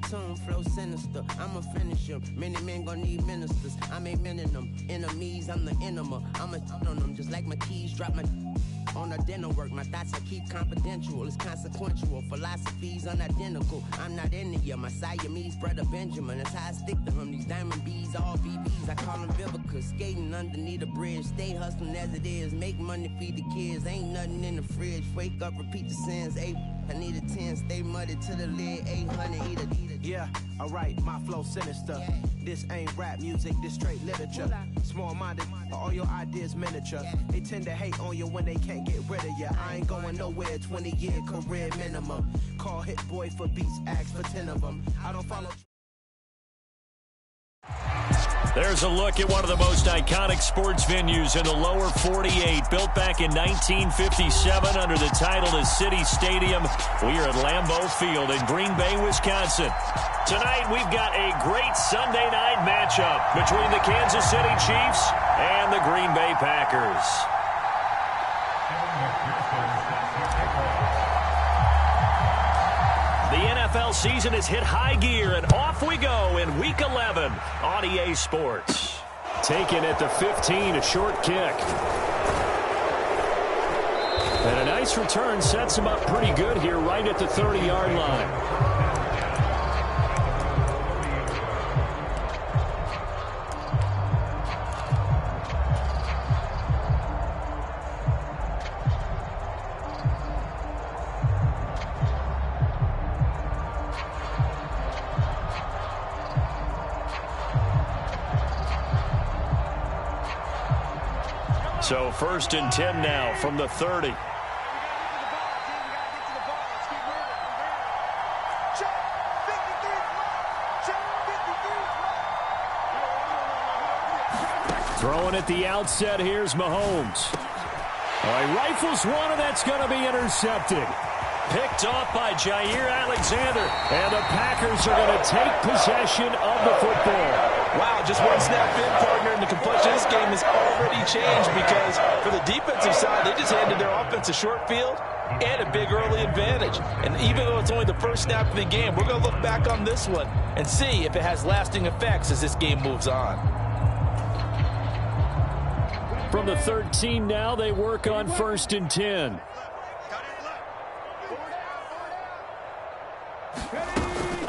tune, flow sinister. I'ma finish him. Many men gon' need ministers. I make men in them. Enemies, I'm the enema. I'ma on them just like my keys. Drop my on the dinner work. My thoughts I keep confidential. It's consequential. Philosophies unidentical. I'm not India. My Siamese brother Benjamin. That's how I stick to him. These diamond bees, all VVs. I call them Vivica. Skating underneath a bridge. Stay hustling as it is. Make money, feed the kids. Ain't nothing in the fridge. Wake up, repeat the sins. I need a 10, stay muddy to the lid, 800, eat it. Yeah, alright, my flow sinister. Yeah. This ain't rap music, this straight literature. Small-minded, all your ideas miniature. Yeah. They tend to hate on you when they can't get rid of you. I ain't going nowhere, 20-year career minimum. Call Hit Boy for beats, ask for 10 of them. I don't follow... There's a look at one of the most iconic sports venues in the lower 48. Built back in 1957 under the title of City Stadium. We are at Lambeau Field in Green Bay, Wisconsin. Tonight we've got a great Sunday night matchup between the Kansas City Chiefs and the Green Bay Packers. The NFL season has hit high gear, and off we go in Week 11 on EA Sports. Taken at the 15, a short kick. And a nice return sets him up pretty good here right at the 30-yard line. So 1st and 10 now from the 30. Throwing at the outset, here's Mahomes. He rifles one, and that's going to be intercepted. Picked off by Jair Alexander, and the Packers are going to take possession of the football. Wow, just one snap in, partner, and the complexion of this game has already changed because for the defensive side, they just handed their offense a short field and a big early advantage. And even though it's only the first snap of the game, we're going to look back on this one and see if it has lasting effects as this game moves on. From the 13 now, they work on 1st and 10.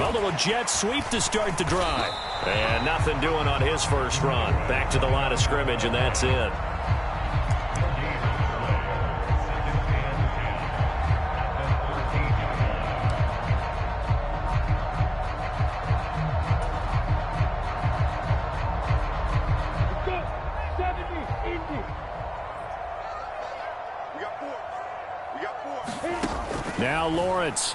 A little jet sweep to start the drive. And nothing doing on his first run. Back to the line of scrimmage, and that's it. Now Lawrence.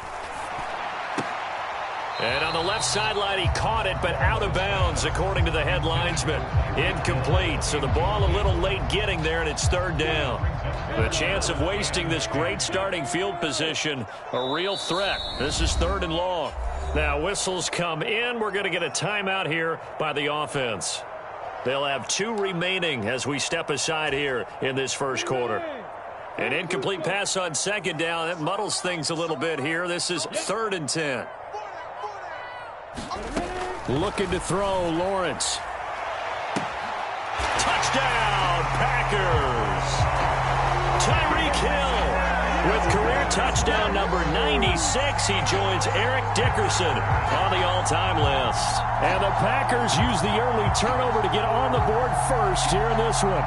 And on the left sideline, he caught it, but out of bounds, according to the head linesman. Incomplete, so the ball a little late getting there, and it's 3rd down. The chance of wasting this great starting field position, a real threat. This is 3rd and long. Now whistles come in. We're going to get a timeout here by the offense. They'll have 2 remaining as we step aside here in this first quarter. An incomplete pass on 2nd down. That muddles things a little bit here. This is 3rd and 10. Looking to throw, Lawrence. Touchdown, Packers. Tyreek Hill with career touchdown number 96. He joins Eric Dickerson on the all-time list. And the Packers use the early turnover to get on the board first here in this one.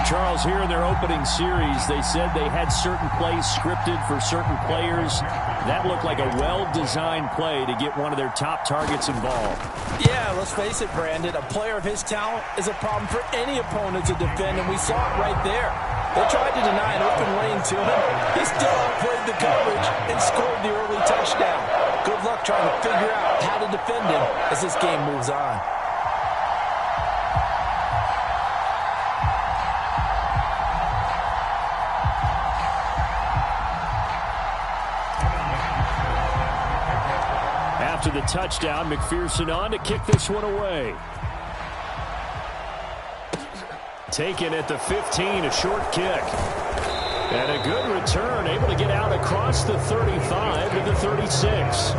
Charles, here in their opening series, they said they had certain plays scripted for certain players. That looked like a well-designed play to get one of their top targets involved. Yeah, let's face it, Brandon. A player of his talent is a problem for any opponent to defend, and we saw it right there. They tried to deny an open lane to him. He still outplayed the coverage and scored the early touchdown. Good luck trying to figure out how to defend him as this game moves on. After the touchdown, McPherson on to kick this one away. Taken at the 15, a short kick. And a good return, able to get out across the 35 to the 36.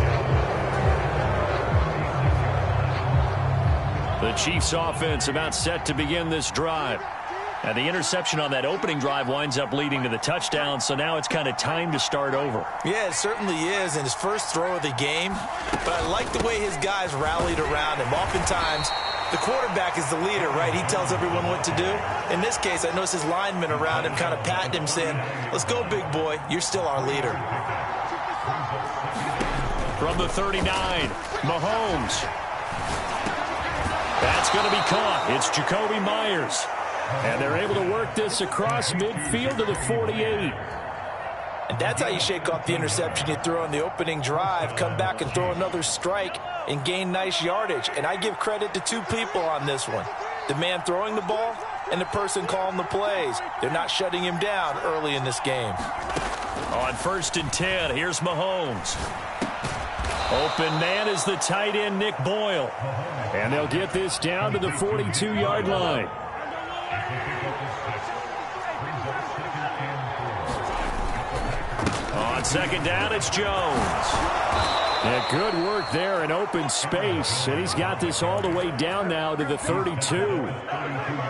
The Chiefs offense about set to begin this drive. And the interception on that opening drive winds up leading to the touchdown, so now it's kind of time to start over. Yeah, it certainly is, and his first throw of the game. But I like the way his guys rallied around him. Oftentimes, the quarterback is the leader, right? He tells everyone what to do. In this case, I noticed his linemen around him kind of patting him, saying, let's go, big boy. You're still our leader. From the 39, Mahomes. That's going to be caught. It's Jacoby Myers. And they're able to work this across midfield to the 48. And that's how you shake off the interception you throw on the opening drive, come back and throw another strike and gain nice yardage. And I give credit to two people on this one. The man throwing the ball and the person calling the plays. They're not shutting him down early in this game. On 1st and 10, here's Mahomes. Open man is the tight end, Nick Boyle. And they'll get this down to the 42-yard line. On 2nd down, it's Jones. And good work there in open space. And he's got this all the way down now to the 32.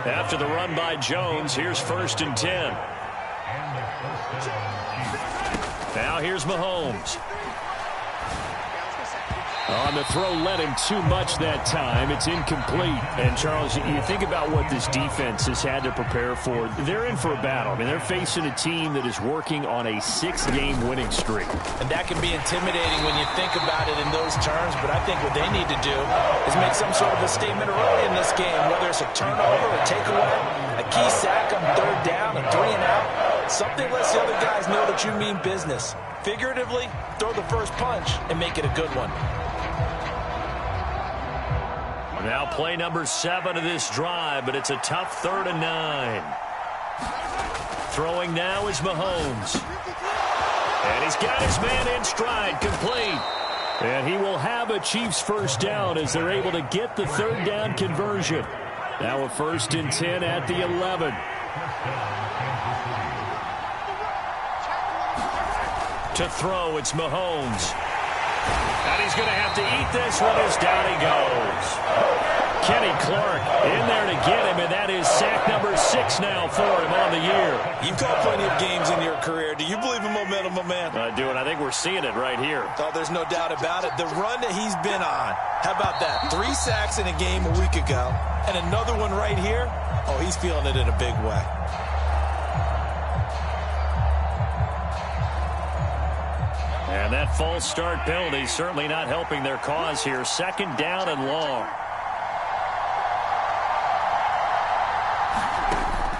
After the run by Jones, here's 1st and 10. Now here's Mahomes. On the throw, led him too much that time. It's incomplete. And, Charles, you think about what this defense has had to prepare for. They're in for a battle. I mean, they're facing a team that is working on a 6-game winning streak. And that can be intimidating when you think about it in those terms. But I think what they need to do is make some sort of a statement early in this game, whether it's a turnover, a takeaway, a key sack on 3rd down, a 3-and-out. Something lets the other guys know that you mean business. Figuratively, throw the first punch and make it a good one. Now play number 7 of this drive, but it's a tough 3rd and 9. Throwing now is Mahomes. And he's got his man in stride, complete. And he will have a Chiefs first down as they're able to get the 3rd down conversion. Now a 1st and 10 at the 11. To throw, it's Mahomes. And he's going to have to eat this one as down he goes. Kenny Clark in there to get him, and that is sack number 6 now for him on the year. You've caught plenty of games in your career. Do you believe in momentum, my man? I do, and I think we're seeing it right here. Oh, there's no doubt about it. The run that he's been on. How about that? 3 sacks in a game a week ago, and another one right here. Oh, he's feeling it in a big way. And that false start penalty certainly not helping their cause here. 2nd down and long.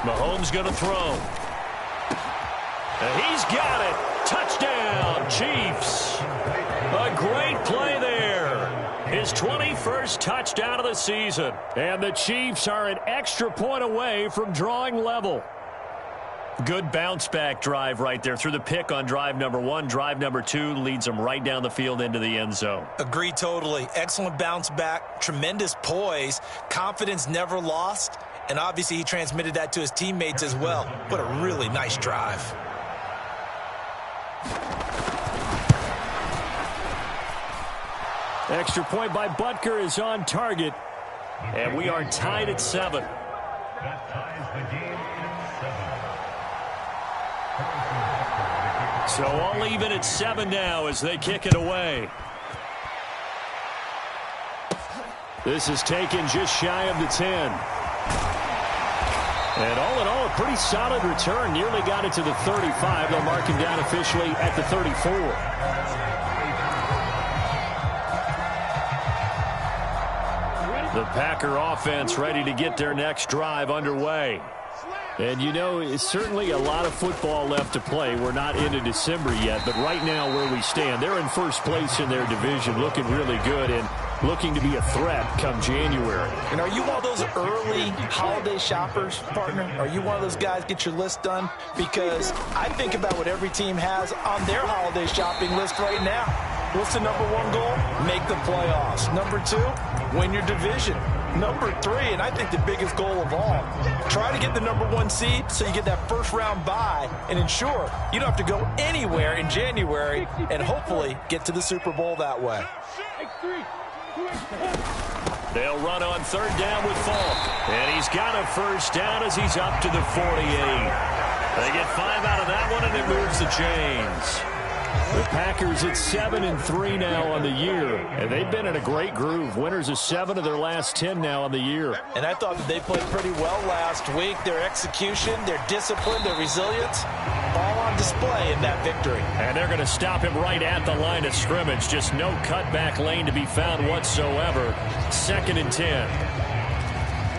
Mahomes going to throw. And he's got it. Touchdown, Chiefs. A great play there. His 21st touchdown of the season. And the Chiefs are an extra point away from drawing level. Good bounce-back drive right there through the pick on drive number 1. Drive number 2 leads them right down the field into the end zone. Agree totally. Excellent bounce-back, tremendous poise, confidence never lost, and obviously he transmitted that to his teammates as well. What a really nice drive. Extra point by Butker is on target, and we are tied at 7. So all even at 7 now as they kick it away. This is taken just shy of the 10. And all in all, a pretty solid return. Nearly got it to the 35. They'll mark him down officially at the 34. The Packer offense ready to get their next drive underway. And, you know, it's certainly a lot of football left to play. We're not into December yet, but right now where we stand, they're in first place in their division, looking really good and looking to be a threat come January. And are you one of those early holiday shoppers, partner? Are you one of those guys get your list done? Because I think about what every team has on their holiday shopping list right now. What's the number 1 goal? Make the playoffs. Number 2, win your division. Number 3, and I think the biggest goal of all. Try to get the number 1 seed so you get that first-round bye and ensure you don't have to go anywhere in January and hopefully get to the Super Bowl that way. They'll run on 3rd down with Falk. And he's got a first down as he's up to the 48. They get 5 out of that one, and it moves the chains. The Packers at 7-3 now on the year, and they've been in a great groove. Winners of 7 of their last 10 now on the year. And I thought that they played pretty well last week. Their execution, their discipline, their resilience, all on display in that victory. And they're going to stop him right at the line of scrimmage. Just no cutback lane to be found whatsoever. 2nd and 10.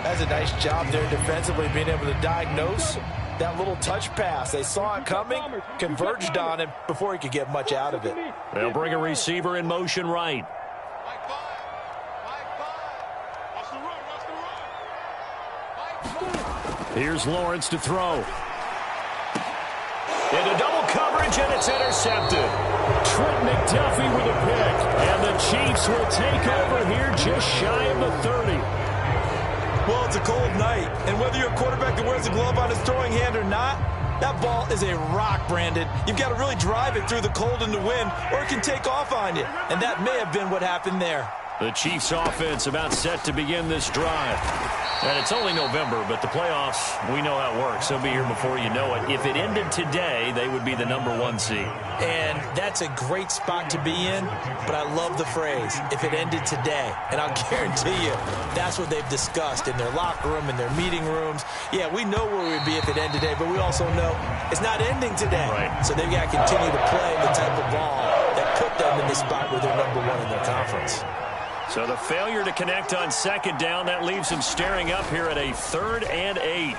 That's a nice job there defensively, being able to diagnose that little touch pass. They saw it coming, converged on him before he could get much out of it. They'll bring a receiver in motion right. Here's Lawrence to throw. Into double coverage, and it's intercepted. Trent McDuffie with a pick. And the Chiefs will take over here just shy of the 30. Well, it's a cold night, and whether you're a quarterback that wears a glove on his throwing hand or not, that ball is a rock, Brandon. You've got to really drive it through the cold and the wind, or it can take off on you. And that may have been what happened there. The Chiefs offense about set to begin this drive. And it's only November, but the playoffs, we know how it works. They'll be here before you know it. If it ended today, they would be the number 1 seed. And that's a great spot to be in, but I love the phrase, if it ended today. And I'll guarantee you, that's what they've discussed in their locker room, in their meeting rooms. Yeah, we know where we'd be if it ended today, but we also know it's not ending today. Right. So they've got to continue to play the type of ball that put them in the spot where they're number 1 in their conference. So the failure to connect on 2nd down, that leaves him staring up here at a 3rd and 8.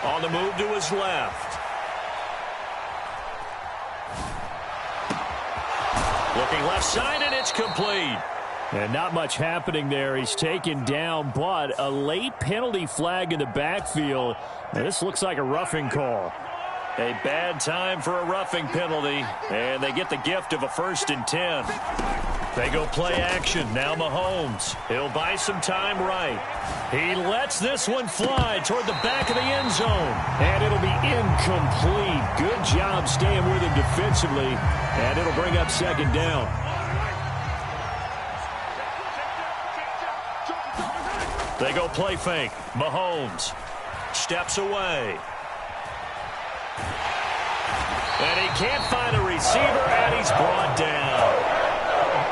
On the move to his left. Looking left side, and it's complete. And not much happening there. He's taken down, but a late penalty flag in the backfield. Now, this looks like a roughing call. A bad time for a roughing penalty, and they get the gift of a 1st and 10. They go play action. Now Mahomes. He'll buy some time right. He lets this one fly toward the back of the end zone. And it'll be incomplete. Good job staying with him defensively. And it'll bring up 2nd down. They go play fake. Mahomes steps away. And he can't find a receiver, and he's brought down.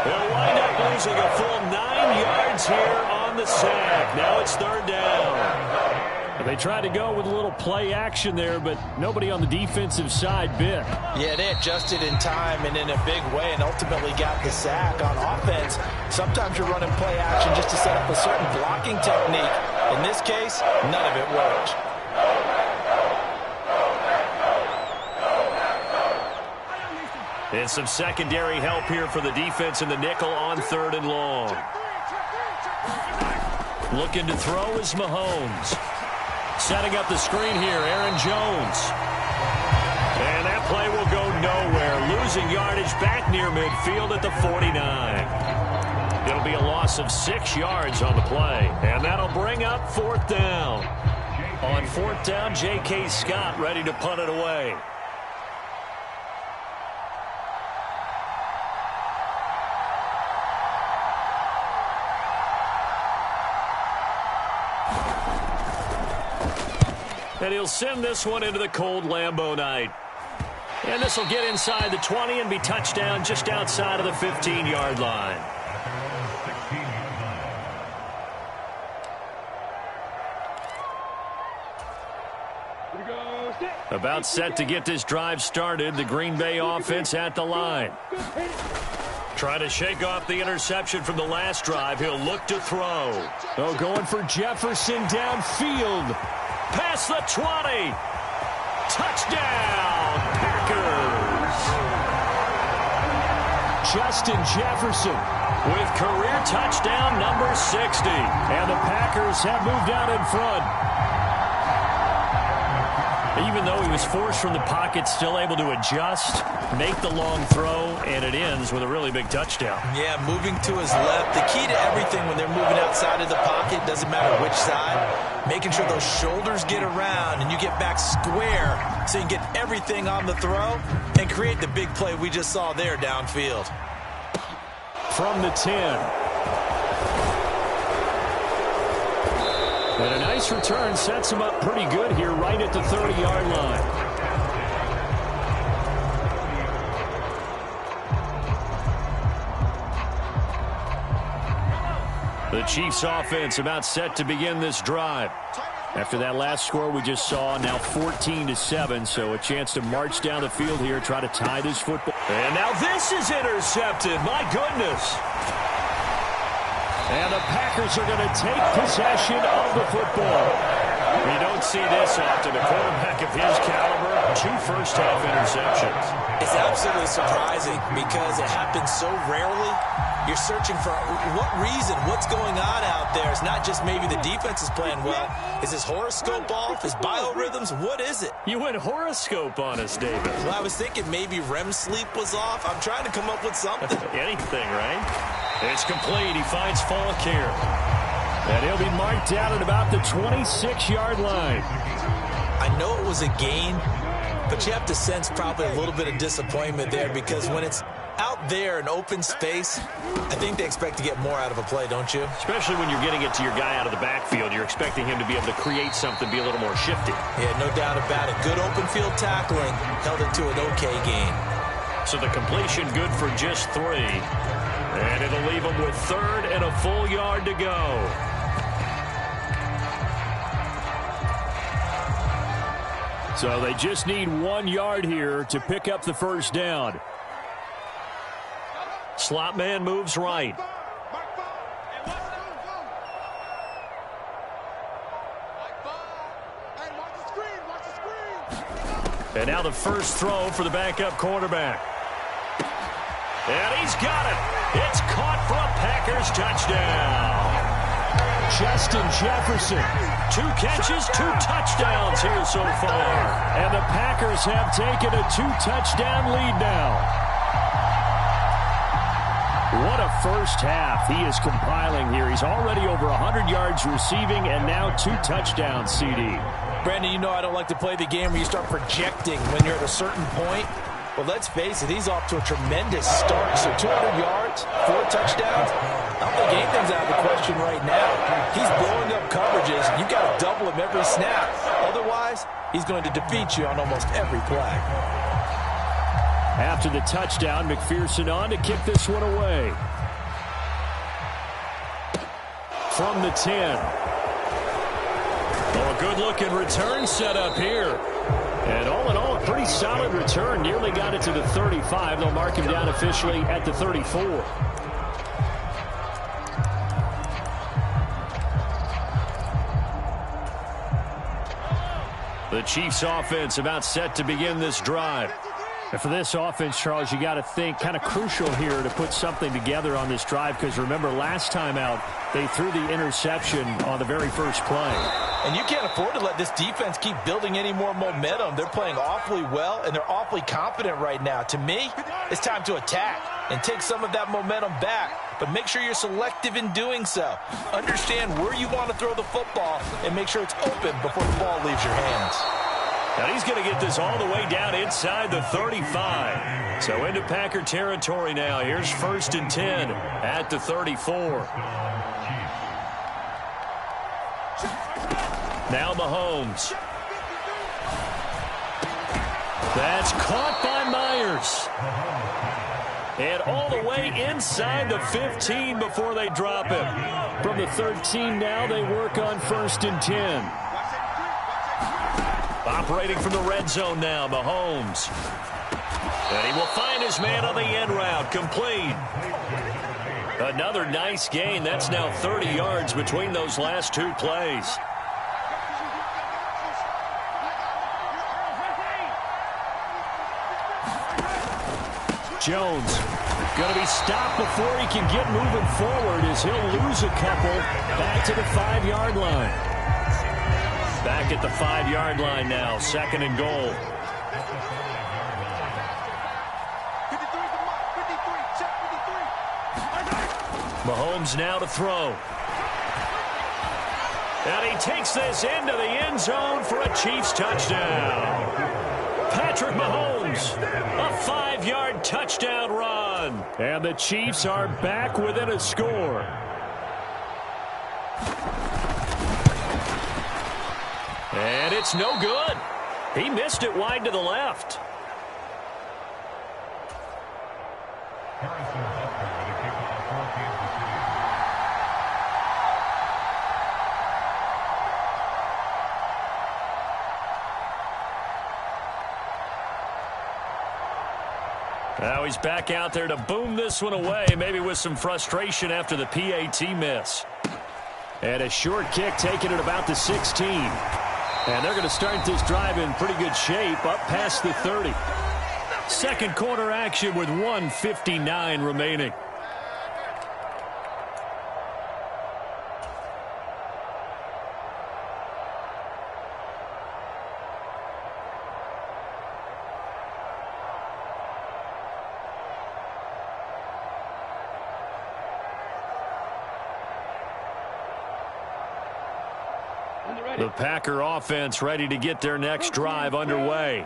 They'll wind up losing a full 9 yards here on the sack. Now it's 3rd down. They tried to go with a little play action there, but nobody on the defensive side bit. Yeah, they adjusted in time and in a big way and ultimately got the sack on offense. Sometimes you're running play action just to set up a certain blocking technique. In this case, none of it worked. And some secondary help here for the defense in the nickel on 3rd and long. Looking to throw is Mahomes. Setting up the screen here, Aaron Jones. And that play will go nowhere. Losing yardage back near midfield at the 49. It'll be a loss of 6 yards on the play. And that'll bring up 4th down. On 4th down, J.K. Scott ready to punt it away. And he'll send this one into the cold Lambeau night. And this will get inside the 20 and be touchdown just outside of the 15-yard line. About set to get this drive started. The Green Bay offense at the line. Trying to shake off the interception from the last drive. He'll look to throw. Oh, going for Jefferson downfield. Past the 20. Touchdown, Packers. Justin Jefferson with career touchdown number 60. And the Packers have moved out in front. Even though he was forced from the pocket, still able to adjust, make the long throw, and it ends with a really big touchdown. Yeah, moving to his left. The key to everything when they're moving outside of the pocket, doesn't matter which side, making sure those shoulders get around and you get back square so you can get everything on the throw and create the big play we just saw there downfield. From the 10. And a nice return sets him up pretty good here right at the 30-yard line. The Chiefs offense about set to begin this drive. After that last score we just saw, now 14-7, so a chance to march down the field here, try to tie this football. And now this is intercepted. My goodness. And the Packers are going to take possession of the football. We don't see this often. A quarterback of his caliber, 2 first-half interceptions. It's absolutely surprising because it happens so rarely. You're searching for what reason, what's going on out there. It's not just maybe the defense is playing well. Is his horoscope off? His biorhythms? What is it? You went horoscope on us, David. Well, I was thinking maybe REM sleep was off. I'm trying to come up with something. Anything, right? It's complete. He finds Falk here. And he'll be marked down at about the 26-yard line. I know it was a gain, but you have to sense probably a little bit of disappointment there because when it's out there in open space, I think they expect to get more out of a play, don't you? Especially when you're getting it to your guy out of the backfield. You're expecting him to be able to create something, be a little more shifty. Yeah, no doubt about it. Good open field tackling held it to an okay gain. So the completion good for just 3. And it'll leave him with 3rd and a full yard to go. So they just need 1 yard here to pick up the first down. Slot man moves right. And now the first throw for the backup quarterback. And he's got it. It's caught for a Packers touchdown. Justin Jefferson. 2 catches, 2 touchdowns here so far. And the Packers have taken a 2-touchdown lead now. What a first half he is compiling here. He's already over 100 yards receiving and now 2 touchdowns, CD. Brandon, you know I don't like to play the game where you start projecting when you're at a certain point. Well, let's face it, he's off to a tremendous start. So 200 yards, 4 touchdowns. I don't think anything's out of the question right now. He's blowing up coverages. You got to double him every snap. Otherwise, he's going to defeat you on almost every play. After the touchdown, McPherson on to kick this one away. From the 10. Oh, a good-looking return set up here. And all in all, a pretty solid return. Nearly got it to the 35. They'll mark him down officially at the 34. The Chiefs offense about set to begin this drive. And for this offense, Charles, you got to think kind of crucial here to put something together on this drive because remember last time out they threw the interception on the very first play. And you can't afford to let this defense keep building any more momentum. They're playing awfully well, and they're awfully confident right now. To me, it's time to attack and take some of that momentum back. But make sure you're selective in doing so. Understand where you want to throw the football and make sure it's open before the ball leaves your hands. Now he's going to get this all the way down inside the 35. So into Packer territory now. Here's 1st and 10 at the 34. Now Mahomes. That's caught by Myers. And all the way inside the 15 before they drop him. From the 13 now they work on 1st and 10. Operating from the red zone now, Mahomes. And he will find his man on the end route, complete. Another nice gain. That's now 30 yards between those last 2 plays. Jones going to be stopped before he can get moving forward as he'll lose a couple back to the 5-yard line. Back at the 5-yard line now, 2nd and goal. Mahomes now to throw. And he takes this into the end zone for a Chiefs touchdown. Patrick Mahomes, a 5-yard touchdown run. And the Chiefs are back within a score. And it's no good. He missed it wide to the left. Now he's back out there to boom this one away, maybe with some frustration after the PAT miss. And a short kick taken at about the 16. And they're going to start this drive in pretty good shape, up past the 30. Second quarter action with 1:59 remaining. The Packer offense ready to get their next drive underway.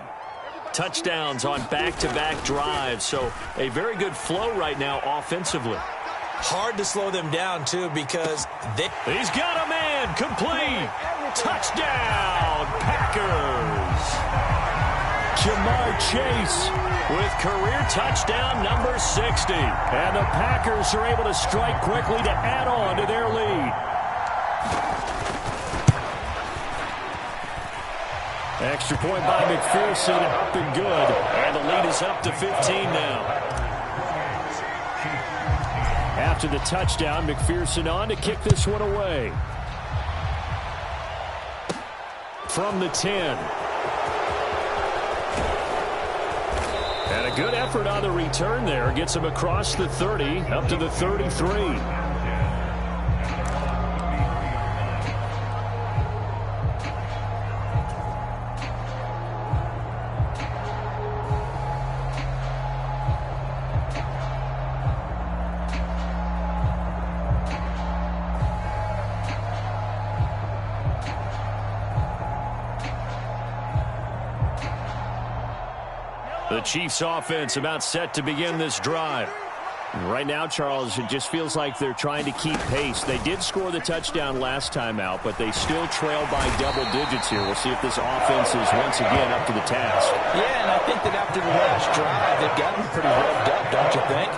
Touchdowns on back-to-back drives, so a very good flow right now offensively. Hard to slow them down, too, because he's got a man, complete. Touchdown, Packers. Jamar Chase with career touchdown number 60. And the Packers are able to strike quickly to add on to their lead. Extra point by McPherson, up and good. And the lead is up to 15 now. After the touchdown, McPherson on to kick this one away. From the 10. And a good effort on the return there. Gets him across the 30, up to the 33. The Chiefs offense about set to begin this drive. Right now, Charles, it just feels like they're trying to keep pace. They did score the touchdown last time out, but they still trail by double digits here. We'll see if this offense is once again up to the task. Yeah, and I think that after the last drive, they've gotten pretty revved up, don't you think?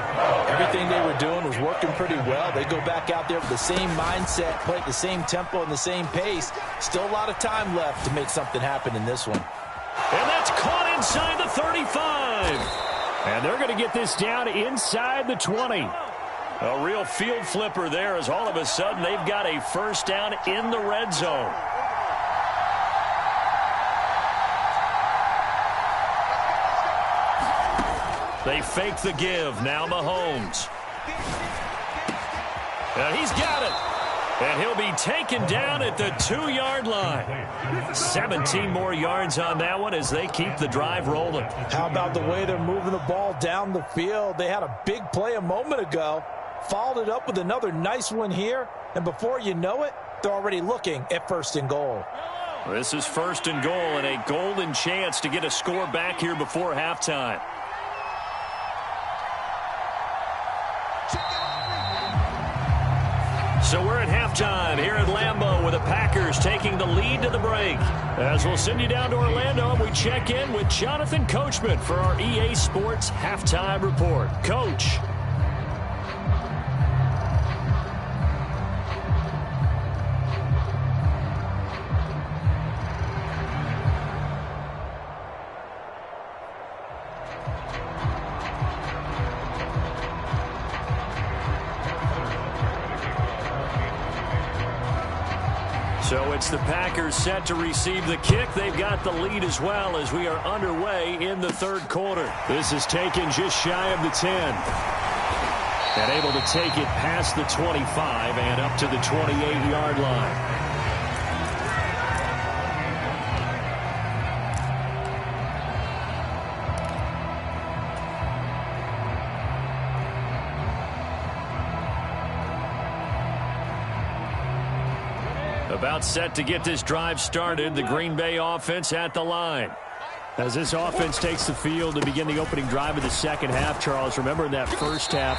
Everything they were doing was working pretty well. They go back out there with the same mindset, play at the same tempo and the same pace. Still a lot of time left to make something happen in this one. And that's caught inside the 35. And they're going to get this down inside the 20. A real field flipper there as all of a sudden they've got a first down in the red zone. They fake the give. Now Mahomes. And he's got it. And he'll be taken down at the 2-yard line. 17 more yards on that one as they keep the drive rolling. How about the way they're moving the ball down the field? They had a big play a moment ago. Followed it up with another nice one here. And before you know it, they're already looking at 1st and goal. This is 1st and goal and a golden chance to get a score back here before halftime. So we're at halftime here at Lambeau with the Packers taking the lead to the break. As we'll send you down to Orlando and we check in with Jonathan Coachman for our EA Sports Halftime Report. Coach. So it's the Packers set to receive the kick. They've got the lead as well as we are underway in the 3rd quarter. This is taken just shy of the 10. And able to take it past the 25 and up to the 28-yard line. About set to get this drive started, the Green Bay offense at the line. As this offense takes the field to begin the opening drive of the second half, Charles, remember in that first half,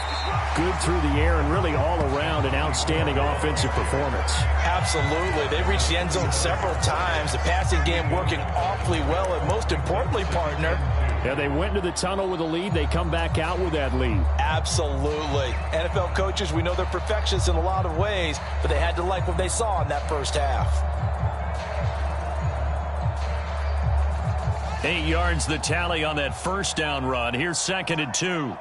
good through the air and really all around an outstanding offensive performance. Absolutely. They reached the end zone several times. The passing game working awfully well, and most importantly, partner, yeah, they went into the tunnel with a lead. They come back out with that lead. Absolutely. NFL coaches, we know they're perfectionists in a lot of ways, but they had to like what they saw in that first half. 8 yards the tally on that first down run. Here's 2nd and 2.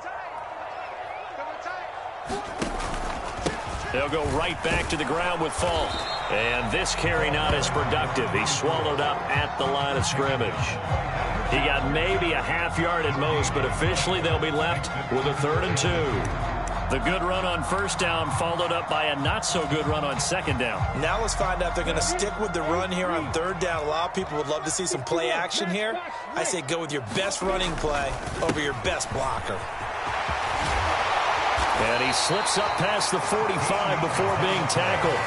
They'll go right back to the ground with Falk. And this carry not as productive. He's swallowed up at the line of scrimmage. He got maybe a half yard at most, but officially they'll be left with a 3rd and 2. The good run on first down followed up by a not-so-good run on second down. Now let's find out if they're going to stick with the run here on 3rd down. A lot of people would love to see some play action here. I say go with your best running play over your best blocker. And he slips up past the 45 before being tackled.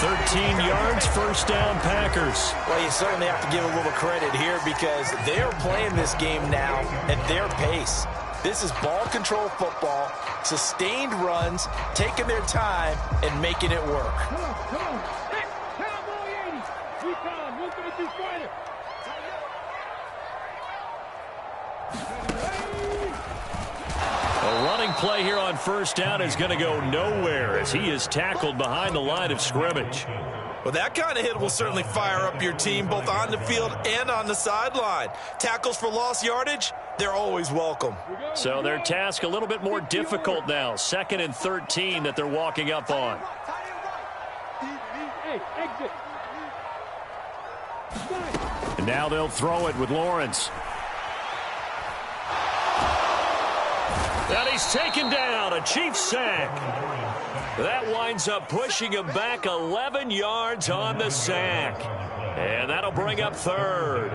13 yards, first down, Packers. Well, you certainly have to give a little credit here because they are playing this game now at their pace. This is ball control football, sustained runs, taking their time, and making it work. A running play here on first down is going to go nowhere as he is tackled behind the line of scrimmage. Well, that kind of hit will certainly fire up your team both on the field and on the sideline. Tackles for lost yardage, they're always welcome. So their task a little bit more difficult now. 2nd and 13 that they're walking up on. And now they'll throw it with Lawrence. And he's taken down, a Chiefs sack. That winds up pushing him back 11 yards on the sack. And that'll bring up 3rd.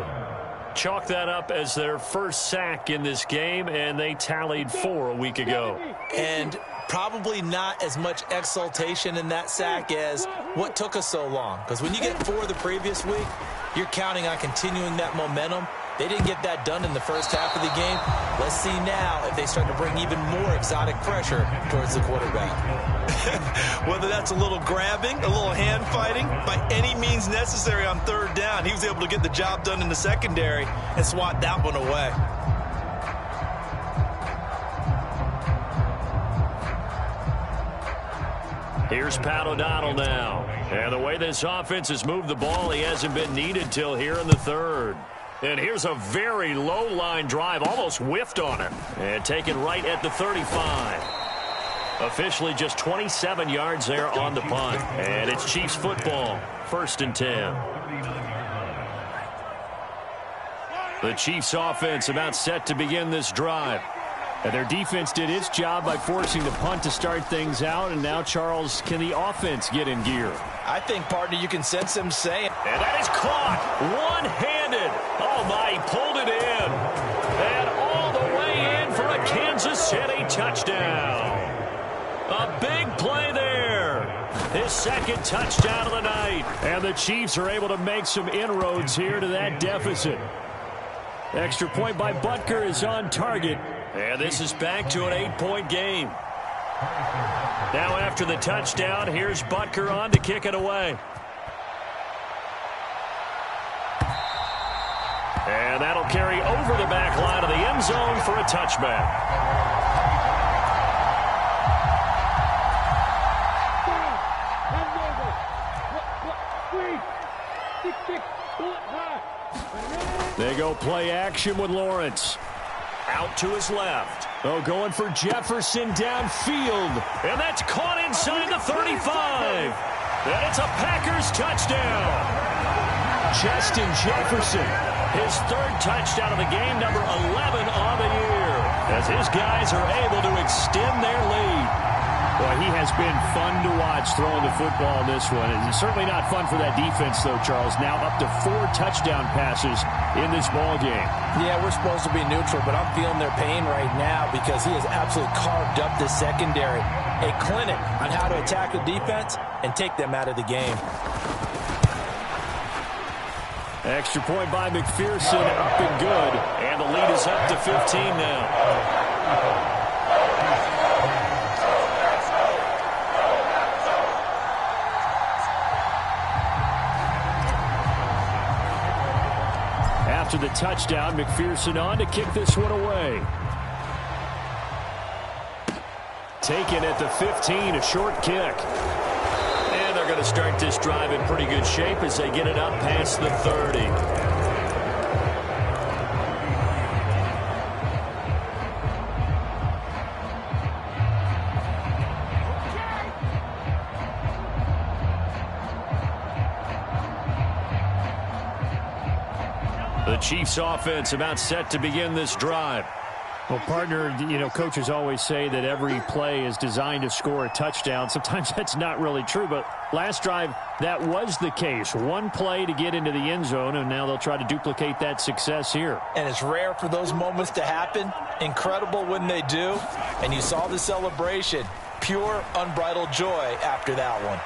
Chalk that up as their first sack in this game, and they tallied 4 a week ago. And probably not as much exultation in that sack as what took us so long. Because when you get 4 the previous week, you're counting on continuing that momentum. They didn't get that done in the first half of the game. Let's see now if they start to bring even more exotic pressure towards the quarterback. Whether that's a little grabbing, a little hand fighting, by any means necessary on 3rd down, he was able to get the job done in the secondary and swat that one away. Here's Pat O'Donnell now. And the way this offense has moved the ball, he hasn't been needed till here in the 3rd. And here's a very low-line drive, almost whiffed on it. And taken right at the 35. Officially just 27 yards there on the punt. And it's Chiefs football, 1st and 10. The Chiefs offense about set to begin this drive. And their defense did its job by forcing the punt to start things out. And now, Charles, can the offense get in gear? I think, partner, you can sense him saying. And that is caught one-handed. Oh, my, he pulled it in. And all the way in for a Kansas City touchdown. A big play there. His 2nd touchdown of the night. And the Chiefs are able to make some inroads here to that deficit. Extra point by Butker is on target. And this is back to an 8-point game. Now after the touchdown, here's Butker on to kick it away. And that'll carry over the back line of the end zone for a touchback. They go play action with Lawrence. Out to his left. Oh, going for Jefferson downfield. And that's caught inside the 35. And it's a Packers touchdown. Justin Jefferson, his 3rd touchdown of the game, number 11 on the year, as his guys are able to extend their lead. Boy, he has been fun to watch throwing the football in this one. It's certainly not fun for that defense, though, Charles. Now up to 4 touchdown passes in this ball game. Yeah, we're supposed to be neutral, but I'm feeling their pain right now because he has absolutely carved up the secondary. A clinic on how to attack the defense and take them out of the game. Extra point by McPherson, up and good. And the lead is up to 15 now. After the touchdown, McPherson on to kick this one away. Taken at the 15, a short kick. And they're going to start this drive in pretty good shape as they get it up past the 30. The Chiefs offense about set to begin this drive. Well, partner, you know, coaches always say that every play is designed to score a touchdown. Sometimes that's not really true, but last drive, that was the case. One play to get into the end zone, and now they'll try to duplicate that success here. And it's rare for those moments to happen. Incredible when they do. And you saw the celebration. Pure, unbridled joy after that one.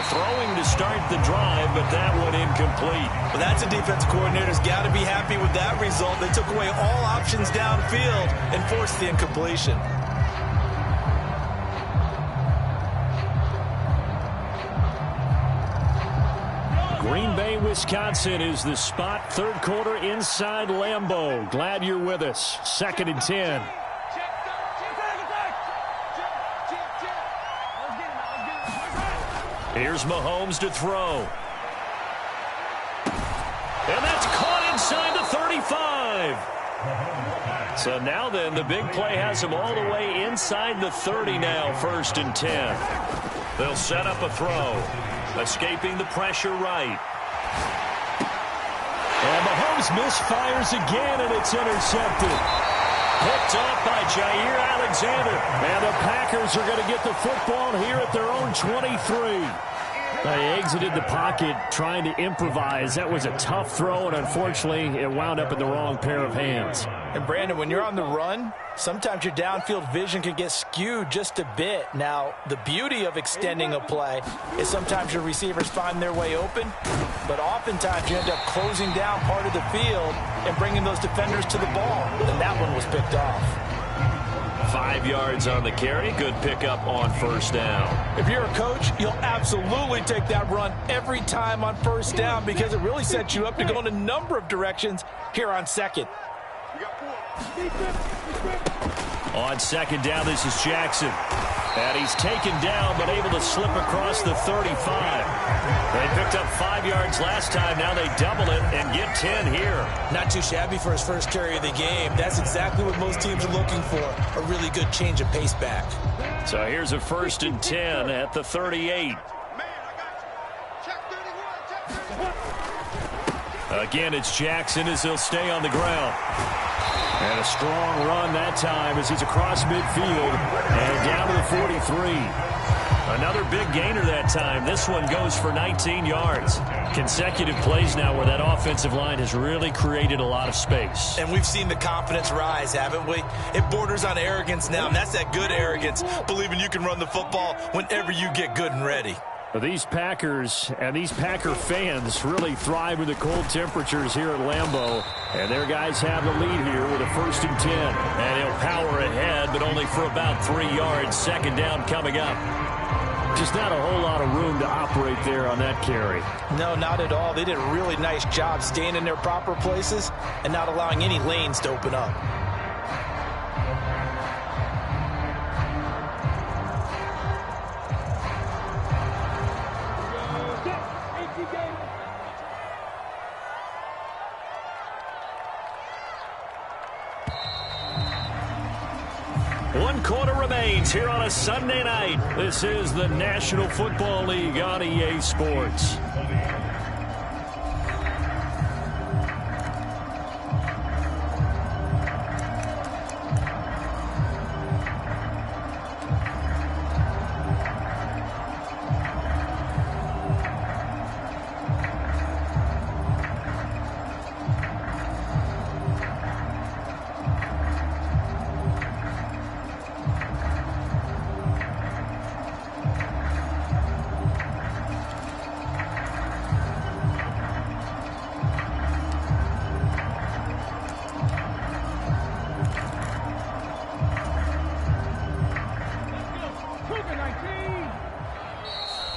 Throwing to start the drive, but that one incomplete. Well, that's a defense coordinator's got to be happy with that result. They took away all options downfield and forced the incompletion. Green Bay, Wisconsin is the spot. Third quarter inside Lambeau. Glad you're with us. 2nd and 10. Here's Mahomes to throw. And that's caught inside the 35. So now then, the big play has him all the way inside the 30 now, 1st and 10. They'll set up a throw. Escaping the pressure right. And Mahomes misfires again, and it's intercepted. Picked off by Jair Alexander. And the Packers are going to get the football here at their own 23. They exited the pocket trying to improvise. That was a tough throw, and unfortunately, it wound up in the wrong pair of hands. And, Brandon, when you're on the run, sometimes your downfield vision can get skewed just a bit. Now, the beauty of extending a play is sometimes your receivers find their way open, but oftentimes you end up closing down part of the field and bringing those defenders to the ball. And that one was picked off. 5 yards on the carry. Good pickup on 1st down. If you're a coach, you'll absolutely take that run every time on 1st down because it really sets you up to go in a number of directions here on 2nd. On 2nd down, this is Jackson. And he's taken down, but able to slip across the 35. They picked up 5 yards last time. Now they double it and get 10 here. Not too shabby for his first carry of the game. That's exactly what most teams are looking for, a really good change of pace back. So here's a 1st and 10 at the 38. Again, it's Jackson as he'll stay on the ground. And a strong run that time as he's across midfield and down to the 43. Another big gainer that time. This one goes for 19 yards. Consecutive plays now where that offensive line has really created a lot of space. And we've seen the confidence rise, haven't we? It borders on arrogance now, and that's that good arrogance, believing you can run the football whenever you get good and ready. Well, these Packers and these Packer fans really thrive in the cold temperatures here at Lambeau. And their guys have the lead here with a 1st and 10. And he'll power ahead, but only for about 3 yards. 2nd down coming up. Just not a whole lot of room to operate there on that carry. No, not at all. They did a really nice job staying in their proper places and not allowing any lanes to open up. One quarter remains here on a Sunday night. This is the National Football League on EA Sports.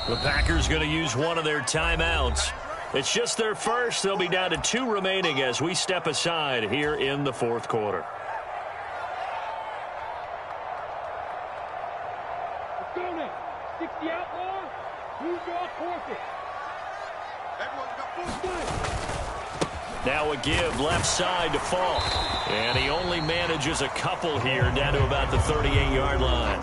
The Packers going to use one of their timeouts. It's just their first. They'll be down to 2 remaining as we step aside here in the fourth quarter. Let's go now. 60 outlaw. Who's your forfeit? Now a give left side to Falk. And he only manages a couple here down to about the 38-yard line.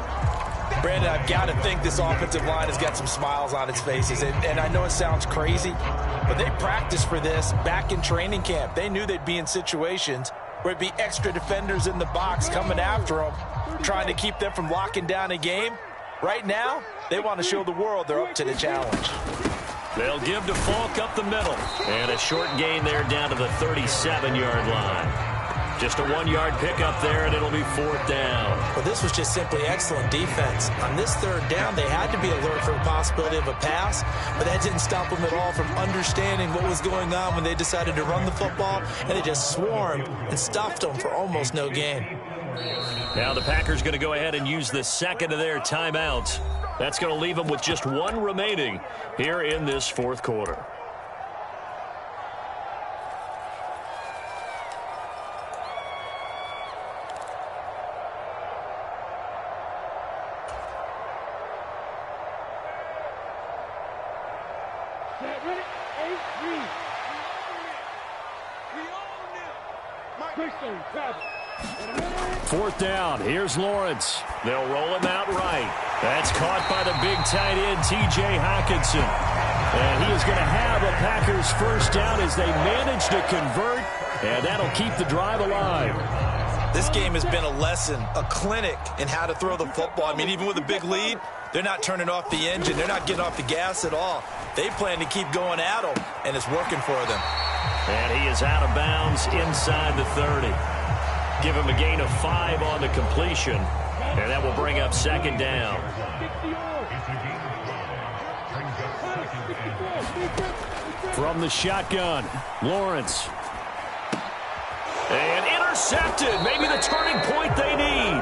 Brandon, I've got to think this offensive line has got some smiles on its faces. And I know it sounds crazy, but they practiced for this back in training camp. They knew they'd be in situations where it'd be extra defenders in the box coming after them, trying to keep them from locking down a game. Right now, they want to show the world they're up to the challenge. They'll give to Falk up the middle. And a short gain there down to the 37-yard line. Just a 1-yard pickup there, and it'll be 4th down. Well, this was just simply excellent defense. On this 3rd down, they had to be alert for the possibility of a pass, but that didn't stop them at all from understanding what was going on when they decided to run the football, and they just swarmed and stuffed them for almost no gain. Now the Packers going to go ahead and use the second of their timeouts. That's going to leave them with just 1 remaining here in this fourth quarter. Fourth down. Here's Lawrence. They'll roll him out right. That's caught by the big tight end, T.J. Hockenson. And he is going to have a Packers first down as they manage to convert, and that'll keep the drive alive. This game has been a lesson, a clinic in how to throw the football. I mean, even with a big lead, they're not turning off the engine. They're not getting off the gas at all. They plan to keep going at them, and it's working for them. And he is out of bounds inside the 30. Give him a gain of 5 on the completion, and that will bring up 2nd down. From the shotgun, Lawrence. And intercepted. Maybe the turning point they need.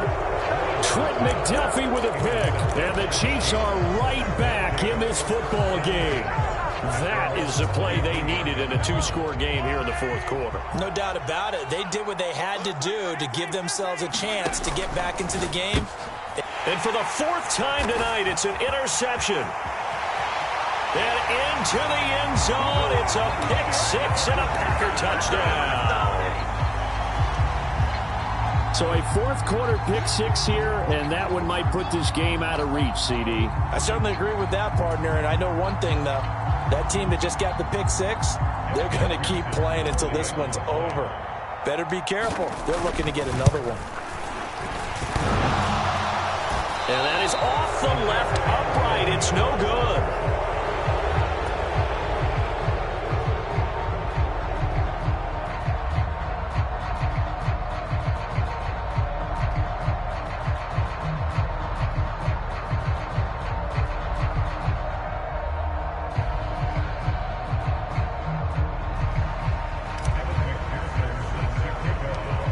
Trent McDuffie with a pick. And the Chiefs are right back in this football game. That is the play they needed in a 2-score game here in the fourth quarter. No doubt about it. They did what they had to do to give themselves a chance to get back into the game. And for the 4th time tonight, it's an interception. And into the end zone, it's a pick 6 and a Packer touchdown. So a fourth quarter pick 6 here, and that one might put this game out of reach, CD. I certainly agree with that, partner, and I know one thing, though. That team that just got the pick 6, they're going to keep playing until this one's over. Better be careful. They're looking to get another one. And that is off the left upright. It's no good.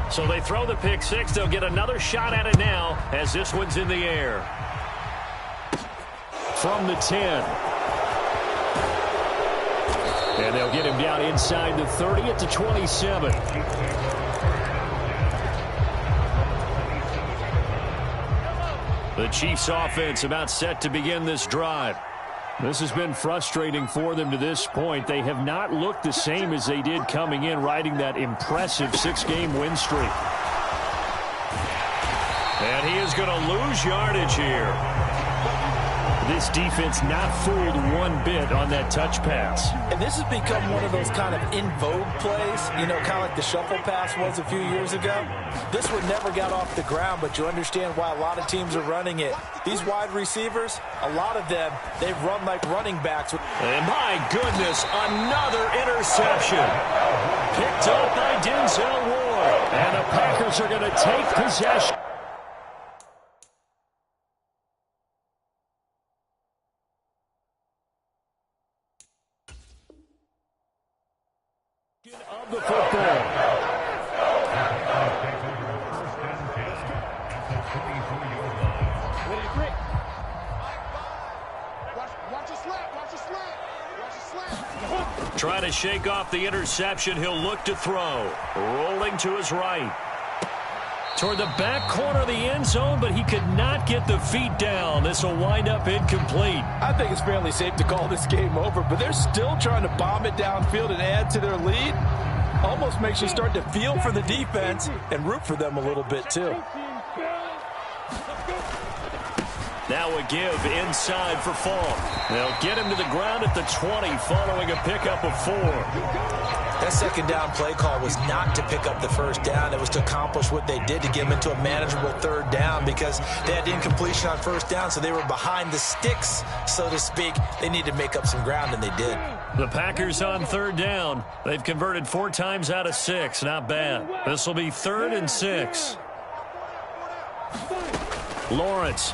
So they throw the pick 6. They'll get another shot at it now as this one's in the air. From the 10. And they'll get him down inside the 30 at the 27. The Chiefs offense about set to begin this drive. This has been frustrating for them to this point. They have not looked the same as they did coming in, riding that impressive 6-game win streak. And he is going to lose yardage here. This defense not fooled one bit on that touch pass. And this has become one of those kind of in vogue plays, you know, kind of like the shuffle pass was a few years ago. This one never got off the ground, but you understand why a lot of teams are running it. These wide receivers, a lot of them, they run like running backs. And my goodness, another interception. Picked up by Denzel Ward. And the Packers are going to take possession. Of the football. Watch us Trying to shake off the interception. He'll look to throw. Rolling to his right. Toward the back corner of the end zone, but he could not get the feet down. This will wind up incomplete. I think it's fairly safe to call this game over, but they're still trying to bomb it downfield and add to their lead. Almost makes you start to feel for the defense and root for them a little bit, too. Now a give inside for Falk. They'll get him to the ground at the 20 following a pickup of 4. That second down play call was not to pick up the first down. It was to accomplish what they did, to get them into a manageable third down, because they had incompletion on first down, so they were behind the sticks, so to speak. They needed to make up some ground, and they did. The Packers on third down. They've converted 4 times out of 6. Not bad. This will be 3rd and 6. Lawrence.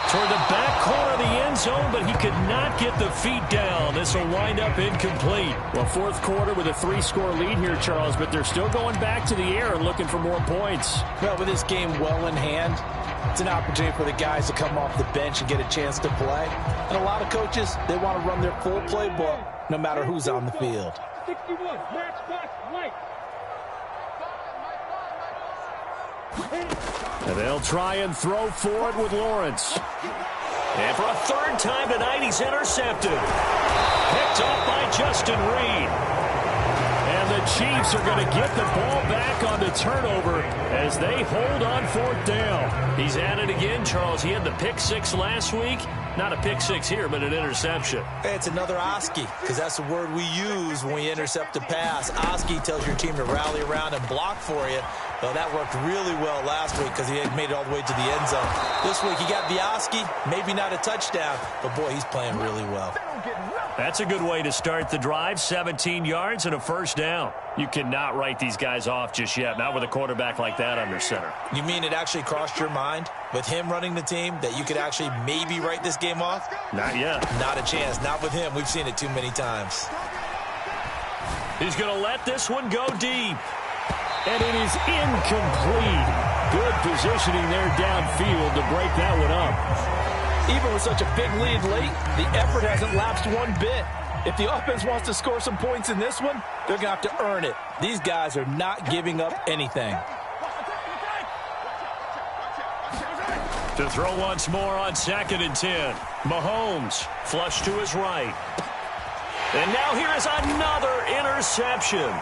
Toward the back corner of the end zone, but he could not get the feet down. This will wind up incomplete. Well, fourth quarter with a 3-score lead here, Charles, but they're still going back to the air and looking for more points. Well, with this game well in hand, it's an opportunity for the guys to come off the bench and get a chance to play. And a lot of coaches, they want to run their full playbook no matter who's on the field. 61, match box, right. And they'll try and throw forward with Lawrence. And for a 3rd time tonight, he's intercepted. Picked off by Justin Reed. And the Chiefs are going to get the ball back on the turnover as they hold on 4th down. He's at it again, Charles. He had the pick 6 last week. Not a pick 6 here, but an interception. Hey, it's another Oski, because that's the word we use when we intercept a pass. Oski tells your team to rally around and block for you. Well, that worked really well last week because he had made it all the way to the end zone. This week he got the Oski, maybe not a touchdown, but boy, he's playing really well. That's a good way to start the drive. 17 yards and a 1st down. You cannot write these guys off just yet, not with a quarterback like that under center. You mean it actually crossed your mind with him running the team that you could actually maybe write this game off? Not yet. Not a chance. Not with him. We've seen it too many times. He's going to let this one go deep. And it is incomplete. Good positioning there downfield to break that one up. Even with such a big lead late, the effort hasn't lapsed one bit. If the offense wants to score some points in this one, they're going to have to earn it. These guys are not giving up anything. To throw once more on 2nd and 10. Mahomes flush to his right. And now here is another interception.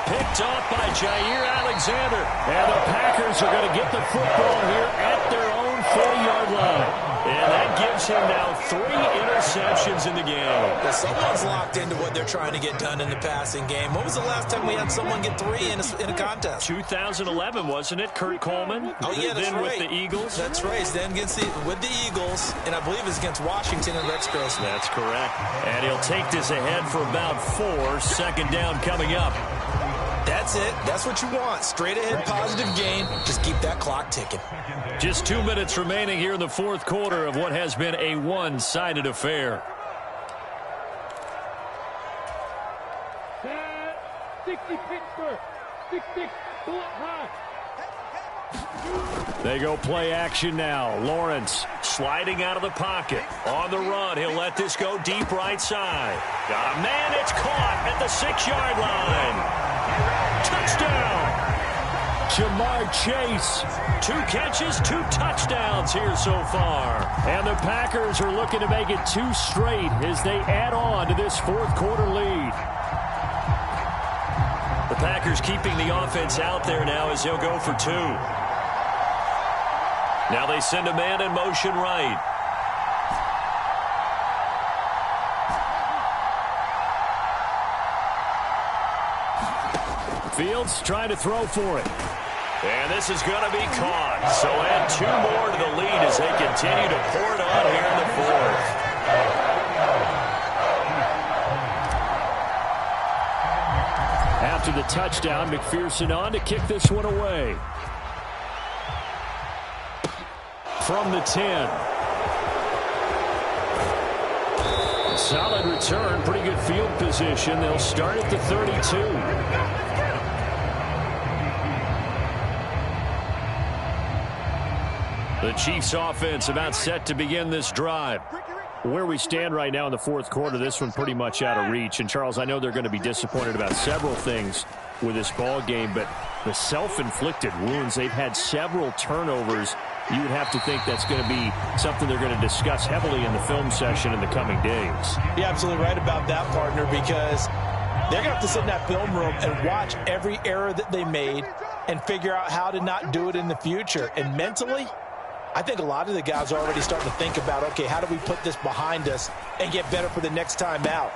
Picked off by Jair Alexander. And the Packers are going to get the football here at their own 40-yard line. And that gives him now 3 interceptions in the game. Well, someone's locked into what they're trying to get done in the passing game. When was the last time we had someone get 3 in a contest? 2011, wasn't it? Kurt Coleman? Oh, yeah, that's then right. With the Eagles? That's right. Then with the Eagles, and I believe it's against Washington and Rex Grossman. That's correct. And he'll take this ahead for about 4. 2nd down coming up. That's it. That's what you want. Straight ahead, positive gain. Just keep that clock ticking. Just 2 minutes remaining here in the 4th quarter of what has been a one-sided affair. 60 Pittsburgh. 6-6, pull up high. They go play action now. Lawrence sliding out of the pocket. On the run, he'll let this go deep right side. Got a man, it's caught at the 6-yard line. Touchdown! Jamar Chase. 2 catches, 2 touchdowns here so far. And the Packers are looking to make it 2 straight as they add on to this 4th quarter lead. The Packers keeping the offense out there now as he'll go for 2. Now they send a man in motion right. Fields trying to throw for it. And this is going to be caught. So add 2 more to the lead as they continue to pour it on here in the 4th. After the touchdown, McPherson on to kick this one away. From the 10. Solid return, pretty good field position. They'll start at the 32. The Chiefs offense about set to begin this drive. Where we stand right now in the fourth quarter, this one pretty much out of reach. And, Charles, I know they're going to be disappointed about several things with this ball game, but the self-inflicted wounds, they've had several turnovers. You would have to think that's going to be something they're going to discuss heavily in the film session in the coming days. You're absolutely right about that, partner, because they're going to have to sit in that film room and watch every error that they made and figure out how to not do it in the future. And mentally, I think a lot of the guys are already starting to think about, okay, how do we put this behind us and get better for the next time out?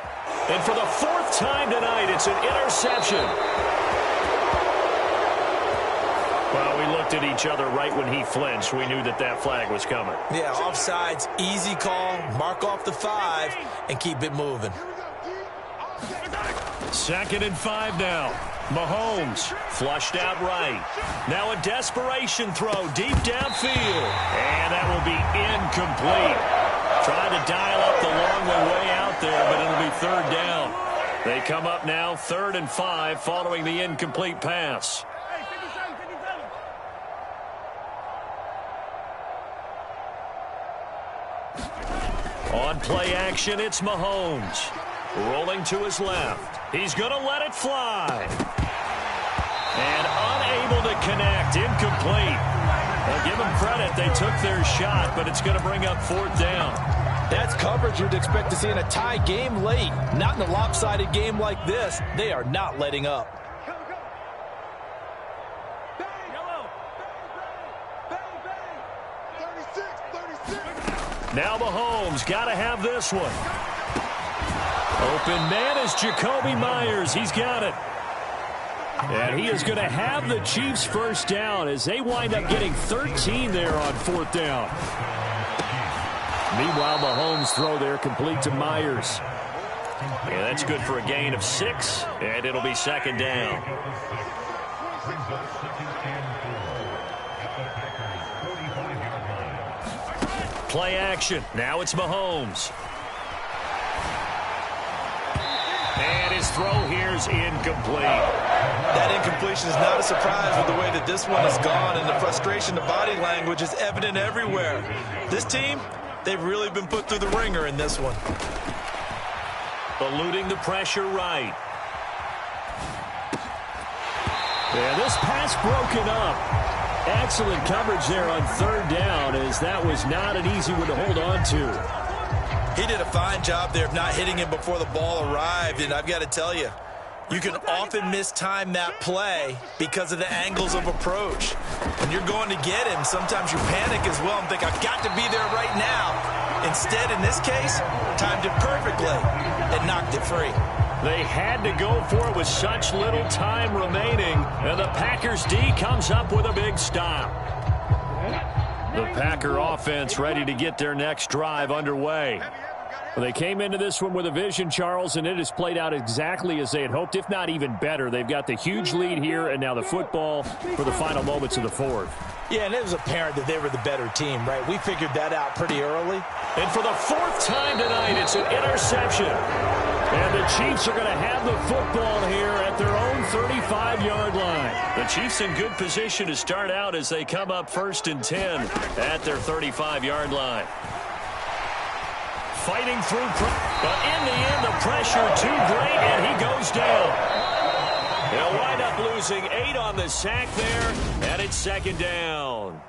And for the fourth time tonight, it's an interception. Well, we looked at each other right when he flinched. We knew that that flag was coming. Yeah, offsides, easy call, mark off the 5, and keep it moving. 2nd and 5 now. Mahomes flushed out right. Now a desperation throw deep downfield. And that will be incomplete. Trying to dial up the long way out there, but it'll be 3rd down. They come up now 3rd and 5 following the incomplete pass. On play action, it's Mahomes. Rolling to his left. He's going to let it fly. And unable to connect. Incomplete. Well, give them credit. They took their shot, but it's going to bring up 4th down. That's coverage you'd expect to see in a tie game late. Not in a lopsided game like this. They are not letting up. Now Mahomes got to have this one. Open man is Jacoby Myers. He's got it. And he is going to have the Chiefs' first down as they wind up getting 13 there on 4th down. Meanwhile, Mahomes' throw there complete to Myers. Yeah, that's good for a gain of 6, and it'll be 2nd down. Play action. Now it's Mahomes. And his throw here is incomplete. That incompletion is not a surprise with the way that this one has gone, and the frustration, the body language is evident everywhere. This team, they've really been put through the ringer in this one. Eluding the pressure right. And this pass broken up. Excellent coverage there on 3rd down, as that was not an easy one to hold on to. He did a fine job there of not hitting him before the ball arrived, and I've got to tell you, you can often mistime that play because of the angles of approach. When you're going to get him, sometimes you panic as well and think, I've got to be there right now. Instead, in this case, timed it perfectly and knocked it free. They had to go for it with such little time remaining, and the Packers D comes up with a big stop. The Packer offense ready to get their next drive underway. Well, they came into this one with a vision, Charles, and it has played out exactly as they had hoped, if not even better. They've got the huge lead here, and now the football for the final moments of the 4th. Yeah, and it was apparent that they were the better team, right? We figured that out pretty early. And for the 4th time tonight, it's an interception. And the Chiefs are going to have the football here at their own 35-yard line. The Chiefs in good position to start out as they come up 1st and 10 at their 35-yard line. Fighting through, but in the end, the pressure too great, and he goes down. They'll wind up losing 8 on the sack there, and it's 2nd down.